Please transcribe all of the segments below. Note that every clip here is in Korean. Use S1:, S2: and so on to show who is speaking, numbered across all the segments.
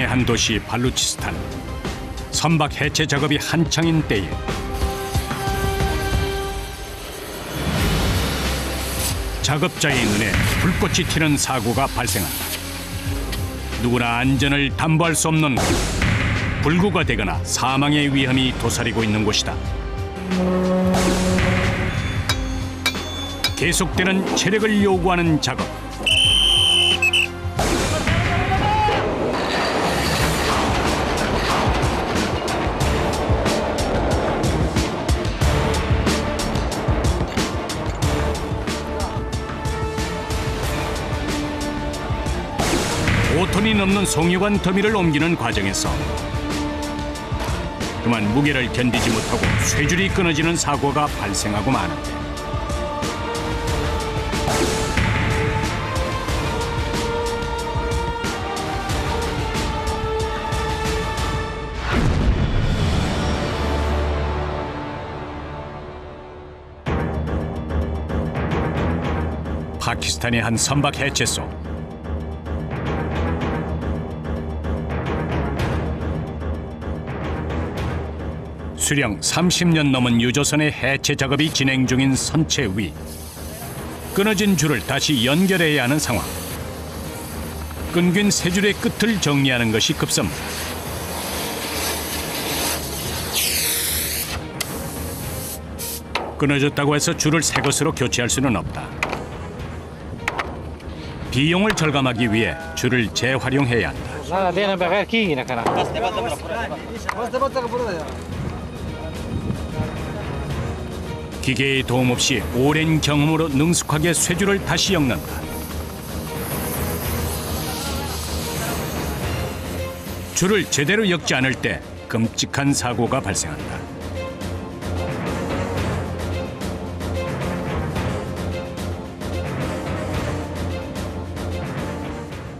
S1: 파키스탄의 한 도시 발루치스탄. 선박 해체 작업이 한창인 때에 작업자의 눈에 불꽃이 튀는 사고가 발생한다. 누구나 안전을 담보할 수 없는 곳. 불구가 되거나 사망의 위험이 도사리고 있는 곳이다. 계속되는 체력을 요구하는 작업.5톤이 넘는 송유관 더미를 옮기는 과정에서 그만 무게를 견디지 못하고 쇠줄이 끊어지는 사고가 발생하고 마는데, 파키스탄의 한 선박 해체소. 수령 30년 넘은 유조선의 해체 작업이 진행 중인 선체 위. 끊어진 줄을 다시 연결해야 하는 상황. 끊긴 세 줄의 끝을 정리하는 것이 급선무. 끊어졌다고 해서 줄을 새 것으로 교체할 수는 없다. 비용을 절감하기 위해 줄을 재활용해야 한다. 기계의 도움 없이 오랜 경험으로 능숙하게 쇠줄을 다시 엮는다. 줄을 제대로 엮지 않을 때 끔찍한 사고가 발생한다.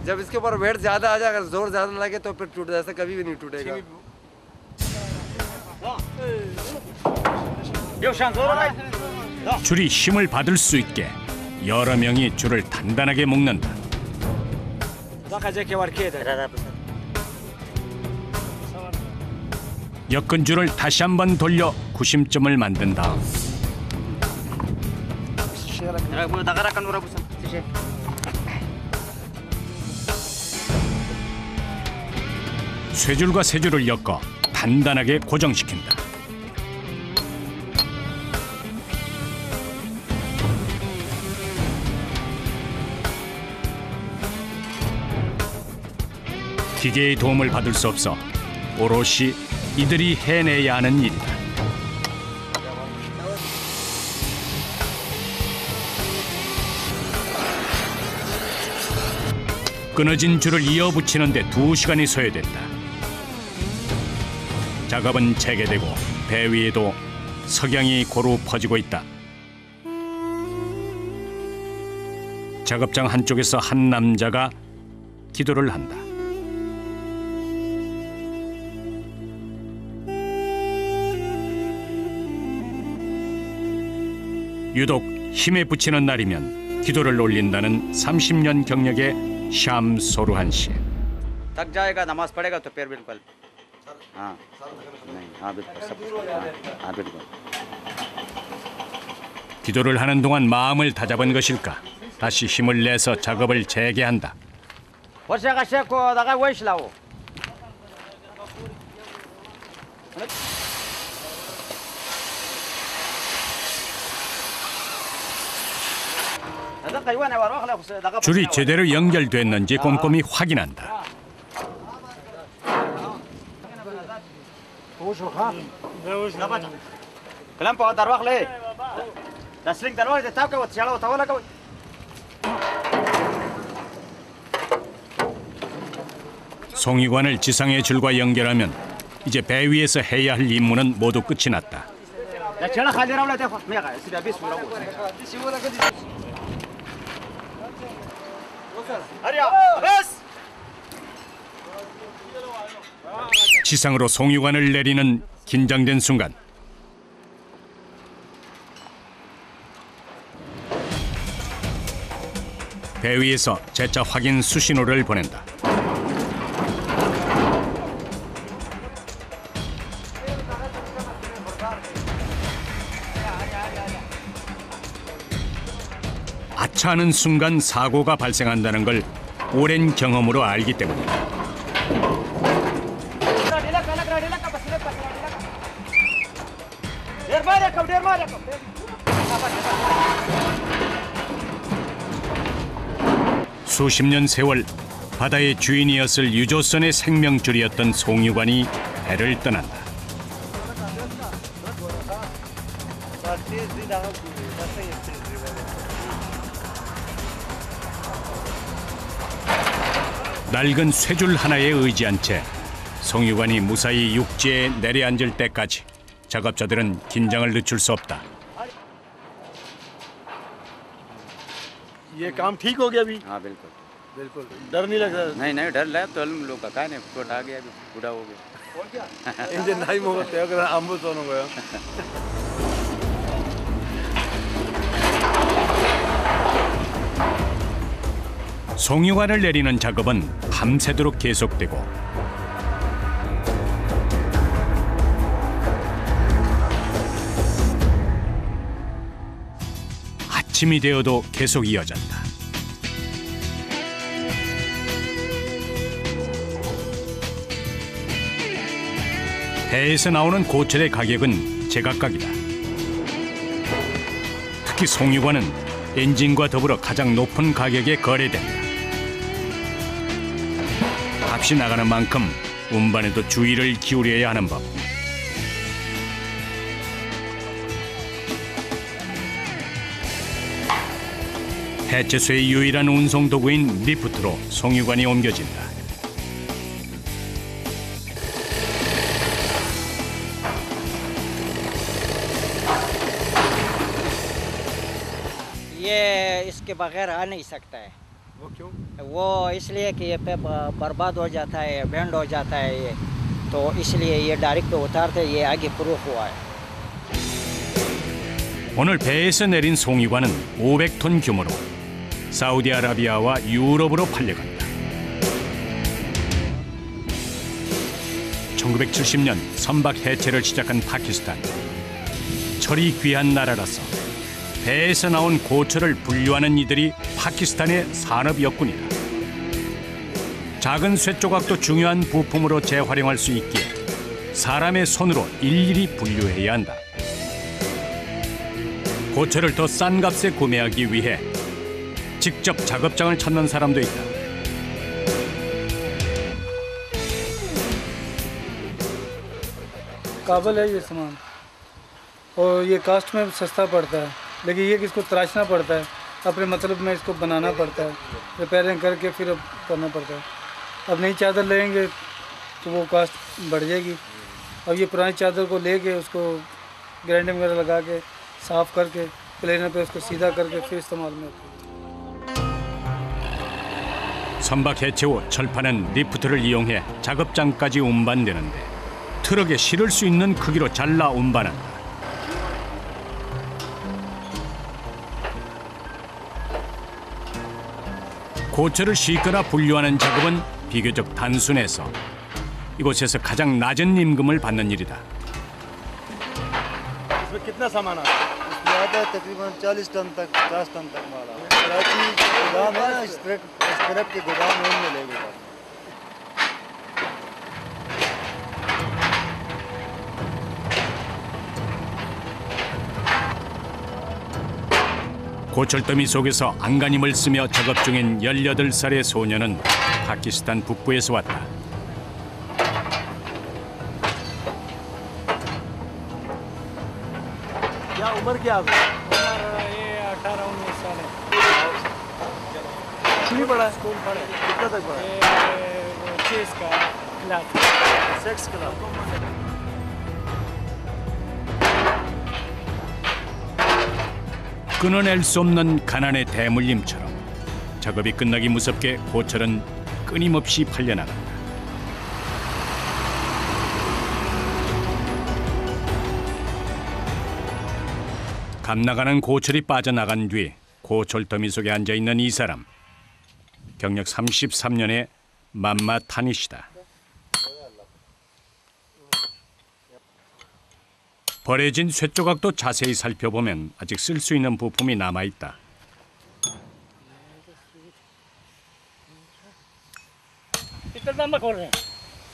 S2: जब इसके ऊपर वेट ज्यादा आ जाए, अगर जोर ज्यादा लगे तो फिर टूट ऐसा कभी भी नहीं टूटेगा।
S1: 줄이 힘을 받을 수 있게 여러 명이 줄을 단단하게 묶는다. 엮은 줄을 다시 한번 돌려 구심점을 만든 다음 쇠줄과 쇠줄을 엮어 단단하게 고정시킨다. 기계의 도움을 받을 수 없어 오롯이 이들이 해내야 하는 일이다. 끊어진 줄을 이어붙이는데 2시간이 소요됐다. 작업은 재개되고 배 위에도 석양이 고루 퍼지고 있다. 작업장 한쪽에서 한 남자가 기도를 한다. 유독 힘에 부치는 날이면 기도를 올린다는 30년 경력의 샴 소루한 씨.
S3: थक जाएगा नमाज पढ़ेगा तो फिर बिल्कुल हाँ नहीं हाँ बिल्कुल सब हाँ बिल्कुल.
S1: 기도를 하는 동안 마음을 다잡은 것일까? 다시 힘을 내서 작업을 재개한다.
S3: वर्षा को दगा वैश लाओ.
S1: 줄이 제대로 연결됐는지 꼼꼼히 확인한다. 송유관을 지상의 줄과 연결하면 이제 배 위에서 해야 할 임무는 모두 끝이 났다. 지상으로 송유관을 내리는 긴장된 순간, 배 위에서 재차 확인 수신호를 보낸다. 하차하는 순간 사고가 발생한다는 걸 오랜 경험으로 알기 때문이다. 수십 년 세월 바다의 주인이었을 유조선의 생명줄이었던 송유관이 배를 떠난다. 낡은 쇠줄 하나에 의지한 채 송유관이 무사히 육지에 내려앉을 때까지 작업자들은 긴장을 늦출 수 없다.
S4: ये काम ठीक हो गया अभी
S3: हाँ बिल्कुल
S4: बिल्कुल डर नहीं लग रहा
S3: नहीं नहीं डर लगा तो हम लोग का नहीं कोट आ गया अभी पूरा हो गया
S4: इंजन नहीं मोगते अगर आंबो सोनो गया
S1: 송유관을 내리는 작업은 밤새도록 계속되고 아침이 되어도 계속 이어졌다. 배에서 나오는 고철의 가격은 제각각이다. 특히 송유관은 엔진과 더불어 가장 높은 가격에 거래된다. 값이 나가는 만큼 운반에도 주의를 기울여야 하는 법. 해체소의 유일한 운송 도구인 리프트로 송유관이 옮겨진다.
S5: ये इसके बगैर आ नहीं सकता है।
S4: वो क्यों
S5: वो इसलिए कि ये पे बर्बाद हो जाता है, बैंड हो जाता है ये, तो इसलिए ये डायरेक्ट उतारते ये आगे प्रूफ हुआ है।
S1: 오늘 배에서 내린 송유관은 500톤 규모로 사우디아라비아와 유럽으로 팔려간다. 1970년 선박 해체를 시작한 파키스탄. 철이 귀한 나라라서 배에서 나온 고철을 분류하는 이들이 파키스탄의 산업 역군이다. 작은 쇠 조각도 중요한 부품으로 재활용할 수 있기에 사람의 손으로 일일이 분류해야 한다. 고철을 더 싼 값에 구매하기 위해 직접 작업장을 찾는 사람도 있다.
S6: काबल है ये सामान और ये कास्ट में सस्ता पड़ता है, लेकिन ये कि इसको तराशना पड़ता है, अपने मतलब में इसको बनाना पड़ता है, रिपेयरिंग करके फिर अब करना पड़ता है। अब नई चादर लेंगे तो वो कास्ट बढ़ जाएगी। अब ये पुरानी चादर को लेके उसको ग्राइंडिंग वगैरह लगा के साफ़ करके प्लेनर पे उसको सीधा करके फिर इस्तेमाल में होता है।
S1: 선박 해체 후 철판은 리프트를 이용해 작업장까지 운반되는데 트럭에 실을 수 있는 크기로 잘라 운반한다. 고철을 싣거나 분류하는 작업은 비교적 단순해서 이곳에서 가장 낮은 임금을 받는 일이다.
S4: इसमें कितना सामान आता है
S7: आता है तकरीबन 40 टन तक 50 टन तक माल आता है। कराची गोदाम है ना, स्क्रैप के गोदाम है, उनमें ले गया।
S1: 고철더미 속에서 안간힘을 쓰며 작업 중인 18살의 소녀는 파키스탄 북부에서 왔다.
S4: क्या उम्र क्या आपकी
S6: ये 18-19 साल है।
S4: कितनी पढ़ा है स्कूल पढ़े कितना तक पढ़ा है
S6: चीज़ का क्लास
S4: सेक्स क्लास
S1: 끊어낼 수 없는 가난의 대물림처럼 작업이 끝나기 무섭게 고철은 끊임없이 팔려나간다. 감나가는 고철이 빠져나간 뒤 고철더미 속에 앉아있는 이 사람. 경력 33년의 맘마 타니시다. 버려진 쇠조각도 자세히 살펴보면 아직 쓸 수 있는 부품이 남아있다.
S4: पित्तल में खोल रहे हैं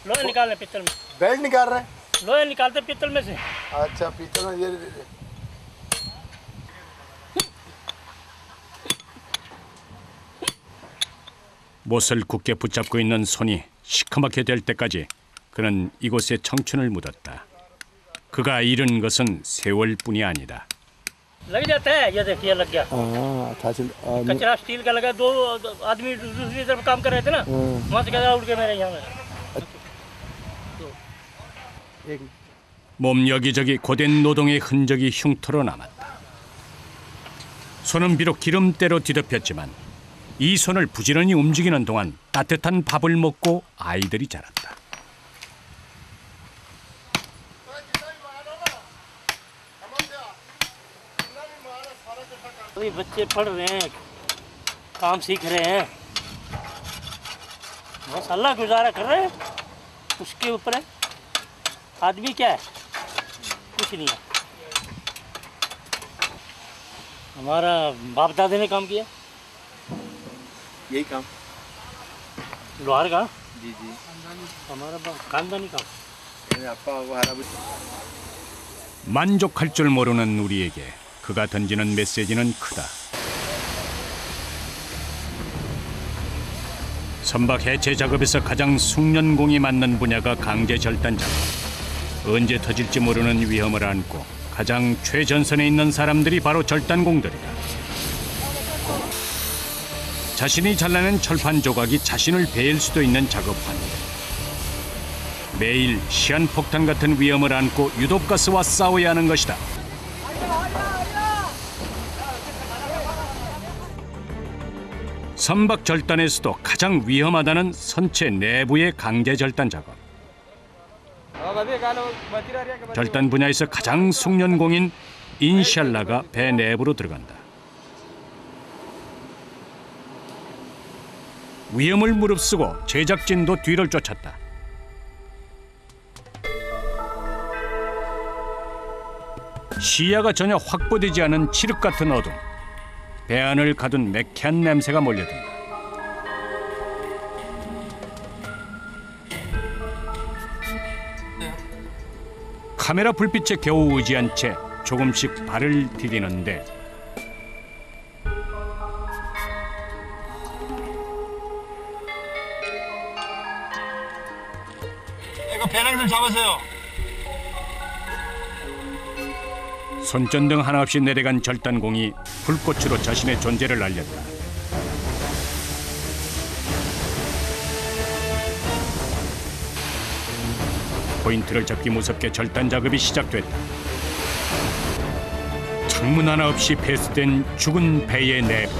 S4: लोहे निकाल रहे हैं पित्तल में
S7: बेल्ट निकाल रहे हैं
S4: लोहे निकालते पित्तल में से
S7: अच्छा पीछे में ये
S1: 못을 굳게 붙잡고 있는 손이 시커멓게 될 때까지 그는 이곳에 청춘을 묻었다. 그가 잃은 것은 세월뿐이 아니다.
S4: लग जाता है ये देखिए लग गया
S7: अच्छा चल
S4: कचरा स्टील का लगा दो आदमी दूसरी तरफ काम कर रहे थे ना वहाँ से कचरा उड़ के मेरे यहाँ
S1: 몸 여기저기 고된 노동의 흔적이 흉터로 남았다. 손은 비록 기름때로 뒤덮였지만 이 손을 부지런히 움직이는 동안 따뜻한 밥을 먹고 아이들이 자랐다.
S4: अभी बच्चे पढ़ रहे हैं काम सीख रहे हैं बस अल्लाह गुजारा कर रहे हैं उसके ऊपर है आदमी क्या है कुछ नहीं है हमारा बाप दादा ने काम किया
S7: यही काम
S4: लोहार का
S7: जी जी
S4: हमारा खानदानी काम
S7: आपका हरा
S1: 만족할 줄 모르는 우리에게 그가 던지는 메시지는 크다. 선박 해체 작업에서 가장 숙련공이 맞는 분야가 강제 절단 작업. 언제 터질지 모르는 위험을 안고 가장 최전선에 있는 사람들이 바로 절단공들이다. 자신이 잘라낸 철판 조각이 자신을 베일 수도 있는 작업 환경. 매일 시한폭탄 같은 위험을 안고 유독가스와 싸워야 하는 것이다. 선박 절단에서도 가장 위험하다는 선체 내부의 강제 절단 작업. 절단 분야에서 가장 숙련공인 인샬라가 배 내부로 들어간다. 위험을 무릅쓰고 제작진도 뒤를 쫓았다. 시야가 전혀 확보되지 않은 칠흑 같은 어둠. 배 안을 가둔 매캐한 냄새가 몰려든다. 카메라 불빛에 겨우 의지한 채 조금씩 발을 디디는데
S4: 이거 배낭 좀 잡으세요
S1: 손전등 하나 없이 내려간 절단공이 불꽃으로 자신의 존재를 알렸다. 포인트를 잡기 무섭게 절단 작업이 시작됐다. 창문 하나 없이 폐쇄된 죽은 배의 내부.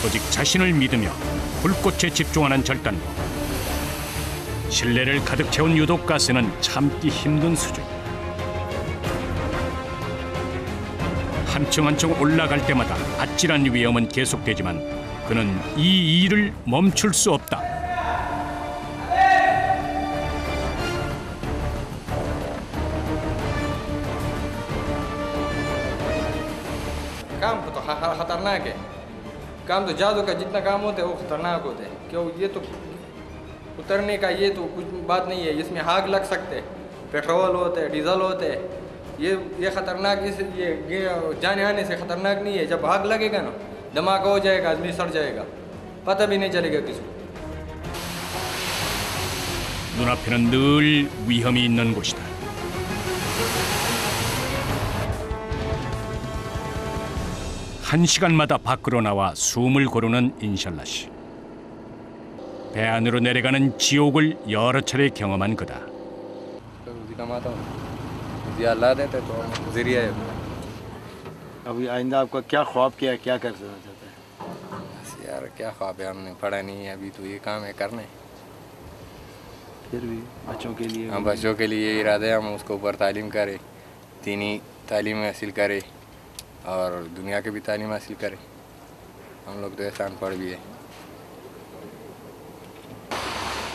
S1: 오직 자신을 믿으며 불꽃에 집중하는 절단공. 실내를 가득 채운 유독가스는 참기 힘든 수준. 한층 한층 올라갈 때마다 아찔한 위험은 계속되지만 그는 이 일을 멈출 수 없다.
S2: काम तो खतरनाक है काम तो जादू का जितना काम होता है वो खतरनाक होता है क्यों ये तो उतरने का ये तो कुछ बात नहीं है इसमें आग लग सकते हैं पेट्रोल होते हैं डीजल होते हैं ये खतरनाक ये जाने आने से खतरनाक नहीं है जब आग लगेगा ना धमाका हो जाएगा आदमी सड़ जाएगा पता भी नहीं चलेगा किसी को
S1: 눈앞에는 늘 위험이 있는 곳이다. 한 시간마다 밖으로 나와 숨을 고르는 인샬라 씨. 배 안으로 내려가는 지옥을 여러 차례 경험한 그다.
S7: अभी आइंदा आपका क्या ख्वाब क्या है क्या करना चाहते हैं
S2: यार क्या ख्वाब है हमने पढ़ा नहीं है अभी तो ये काम है करने
S7: फिर भी बच्चों के लिए
S2: हम बच्चों के लिए इरादे हम उसको ऊपर तालीम करें दीनी तालीम हासिल करें और दुनिया की भी तालीम हासिल करें हम लोग तो एहसान पढ़ भी है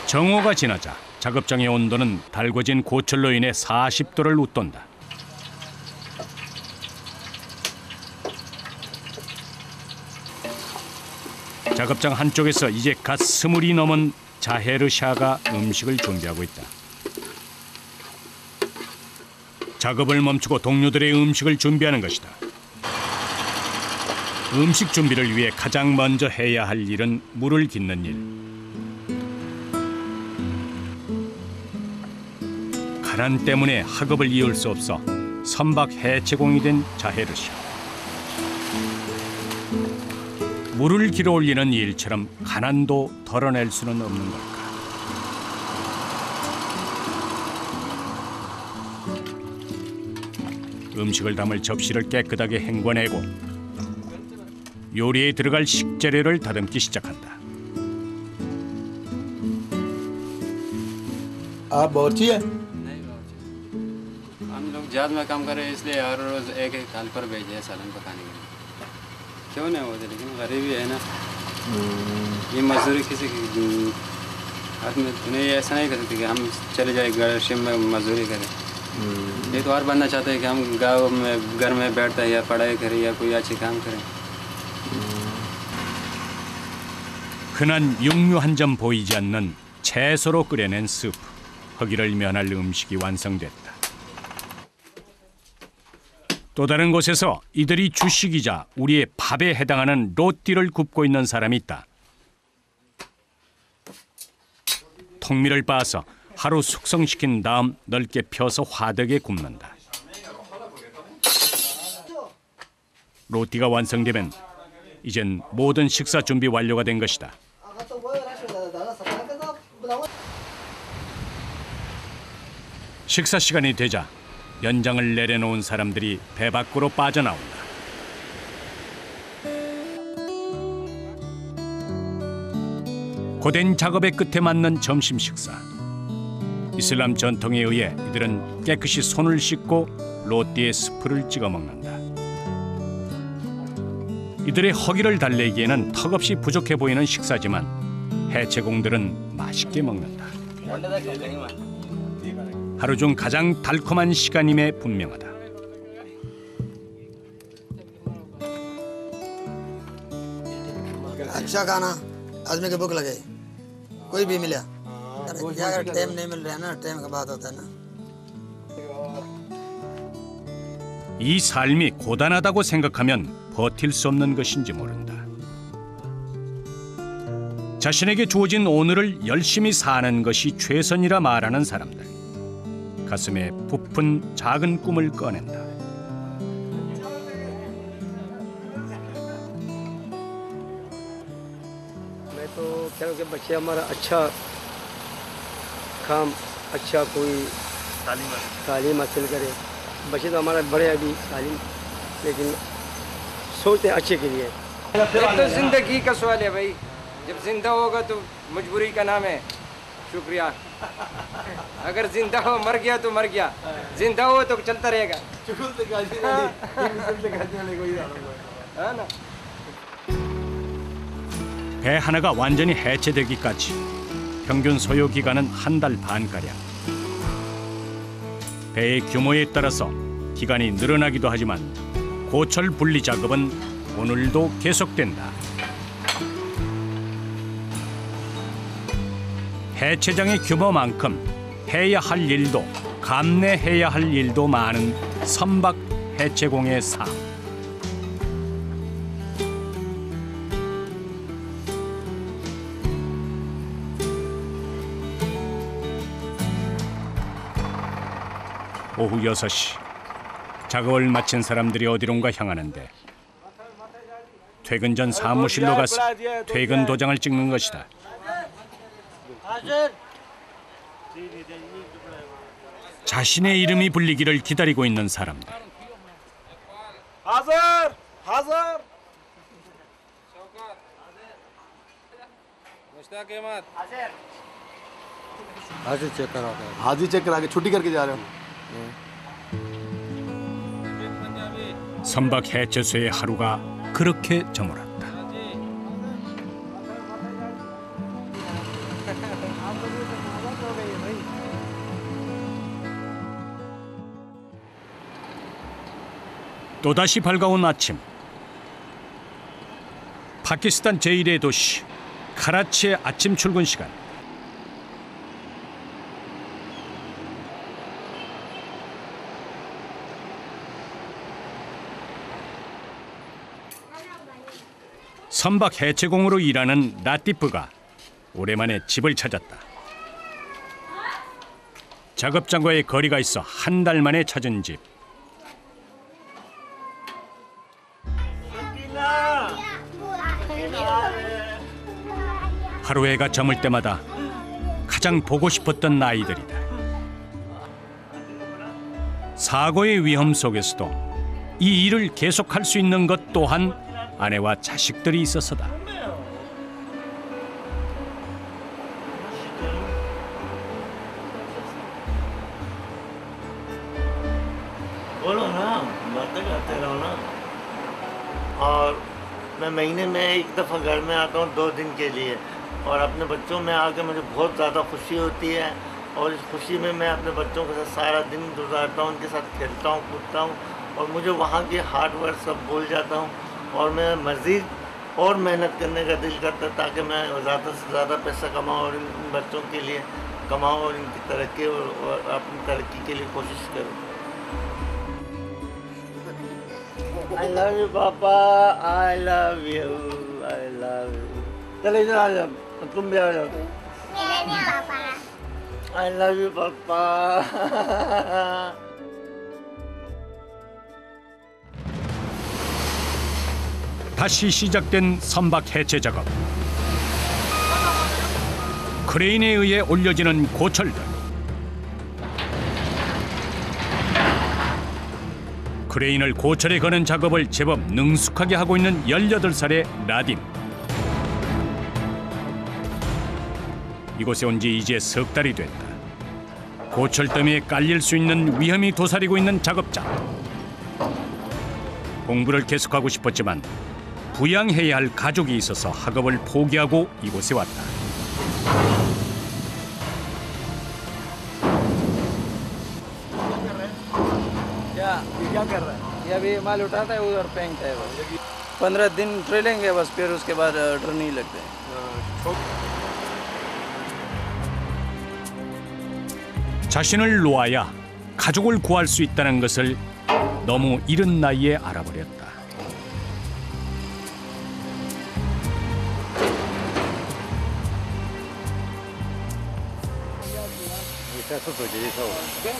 S1: 정오가 지나자 작업장의 온도는 달궈진 고철로 인해 40도를 웃돈다. 작업장 한쪽에서 이제 갓 20이 넘은 자헤르샤가 음식을 준비하고 있다. 작업을 멈추고 동료들의 음식을 준비하는 것이다. 음식 준비를 위해 가장 먼저 해야 할 일은 물을 깃는 일. 가난 때문에 학업을 이을 수 없어 선박 해체공이 된 자헤르샤. 물을 길어 올리는 일처럼 가난도 덜어낼 수는 없는 걸까. 음식을 담을 접시를 깨끗하게 헹궈내고 요리에 들어갈 식재료를 다듬기 시작한다.
S8: आप बावर्ची है?
S9: नहीं बावर्ची। हम लोग जात में काम कर रहे हैं इसलिए हर रोज एक एक थाल पर भेजे हैं सालन पकाने के लिए। क्यों नहीं होते लेकिन गरीबी है ना। ये मजदूरी किसी की आदमी नहीं ऐसा नहीं कर सकते कि हम चले जाए घर में मजदूरी करें। ये तो हर बंदा चाहता है कि हम गाँव में घर में बैठते या पढ़ाई करें या कोई अच्छे काम करें।
S1: 흔한 육류 한 점 보이지 않는 채소로 끓여낸 스프, 허기를 면할 음식이 완성됐다. 또 다른 곳에서 이들이 주식이자 우리의 밥에 해당하는 로띠를 굽고 있는 사람이 있다. 통밀을 빻아서 하루 숙성시킨 다음 넓게 펴서 화덕에 굽는다. 로띠가 완성되면 이젠 모든 식사 준비 완료가 된 것이다. 식사 시간이 되자 연장을 내려놓은 사람들이 배 밖으로 빠져나온다. 고된 작업의 끝에 맞는 점심 식사. 이슬람 전통에 의해 이들은 깨끗이 손을 씻고 로띠에 스프를 찍어 먹는다. 이들의 허기를 달래기에는 턱없이 부족해 보이는 식사지만 해체공들은 맛있게 먹는다. 하루 중 가장 달콤한 시간임에 분명하다.
S8: अच्छा खाना आदमी की भूख लगे कोई भी मिला क्या अगर टाइम नहीं मिल रहा है ना टाइम का बात होता है ना
S1: 이 삶이 고단하다고 생각하면 버틸 수 없는 것인지 모른다. 자신에게 주어진 오늘을 열심히 사는 것이 최선이라 말하는 사람들. 가슴에 부푼 작은 꿈을 꺼낸다.
S10: मैं तो कह रहा हूँ कि बच्चे हमारा अच्छा काम अच्छा कोई तालीम हासिल करे। बच्चे तो हमारा बड़े अभी तालीम लेकिन सोचते हैं अच्छे के लिए।
S2: तो जिंदगी का सवाल है भाई, जब जिंदा होगा तो मजबूरी का नाम है शुक्रिया। अगर जिंदा हो मर गया तो मर गया, जिंदा हो तो चलता रहेगा। है ना?
S1: 배 하나가 완전히 해체되기까지 평균 소요 기간은 한 달 반가량. 배의 규모에 따라서 기간이 늘어나기도 하지만 고철 분리 작업은 오늘도 계속된다. 해체장의 규모만큼 해야 할 일도 감내해야 할 일도 많은 선박 해체공의 삶. 오후 6시. 작업을 마친 사람들이 어디론가 향하는데 퇴근 전 사무실로 가서 퇴근 도장을 찍는 것이다. 자신의 이름이 불리기를 기다리고 있는 사람들.
S8: हाजिर चेक करा के छुट्टी करके जा रहे हो
S1: 선박 해체소의 하루가 그렇게 저물었다. 또다시 밝아온 아침. 파키스탄 제1의 도시 카라치의 아침 출근 시간. 선박 해체공으로 일하는 라티프가 오랜만에 집을 찾았다. 작업장과의 거리가 있어 한 달 만에 찾은 집. 하루 해가 저물 때마다 가장 보고 싶었던 아이들이다. 사고의 위험 속에서도 이 일을 계속할 수 있는 것 또한 아내와 자식들이 있어서다.
S11: बोलो ना, बातें करते रहो ना। और मैं महीने में एक दफ़ा घर में आता हूँ 2 दिन के लिए, और अपने बच्चों में आके मुझे बहुत ज़्यादा खुशी होती है, और इस खुशी में मैं अपने बच्चों के साथ सारा दिन गुजारता हूँ, उनके साथ खेलता हूँ, कूदता हूँ, और मुझे वहाँ की हार्ड वर्क सब भूल जाता हूँ, और मैं मज़ीद और मेहनत करने का दिल करता है ताकि मैं ज़्यादा से ज़्यादा पैसा कमाऊँ और इन बच्चों के लिए कमाऊँ और इनकी तरक्की और अपनी तरक्की के लिए कोशिश करूँ। I love you, Papa. I love you. I love you. चलो इधर आ जाओ, तुम भी आ जाओ। पापा। I love you, Papa.
S1: 다시 시작된 선박 해체 작업. 크레인에 의해 올려지는 고철들. 크레인을 고철에 거는 작업을 제법 능숙하게 하고 있는 18살의 라딘. 이곳에 온 지 이제 석 달이 됐다. 고철더미에 깔릴 수 있는 위험이 도사리고 있는 작업장. 공부를 계속하고 싶었지만 부양해야 할 가족이 있어서 학업을 포기하고 이곳에 왔다.
S2: क्या कर रहा है? ये अभी माल उठाता है, उधर फेंकता है। 15 दिन ट्रेलेंगे बस, फिर उसके बाद ऑर्डर नहीं लगते।
S1: 자신을 놓아야 가족을 구할 수 있다는 것을 너무 이른 나이에 알아버렸다.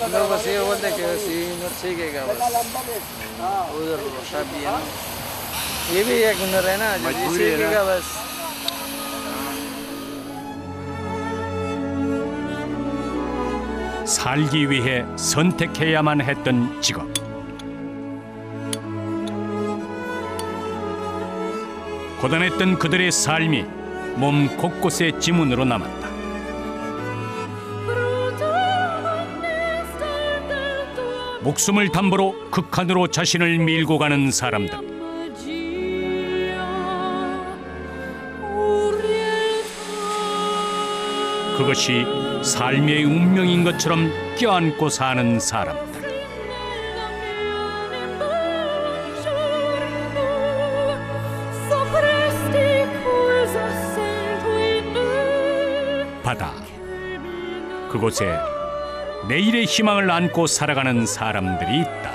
S2: अंदर बस ये बोलते कि सीनियर सीखेगा बस, उधर शादी है ना, ये भी एक हुनर है ना, जो सीखेगा बस।
S1: 살기 위해 선택해야만 했던 직업. 고단했던 그들의 삶이 몸 곳곳에 지문으로 남았다. 목숨을 담보로 극한으로 자신을 밀고 가는 사람들. 그것이 삶의 운명인 것처럼 껴안고 사는 사람들. 바다, 그곳에 내일의 희망을 안고 살아가는 사람들이 있다.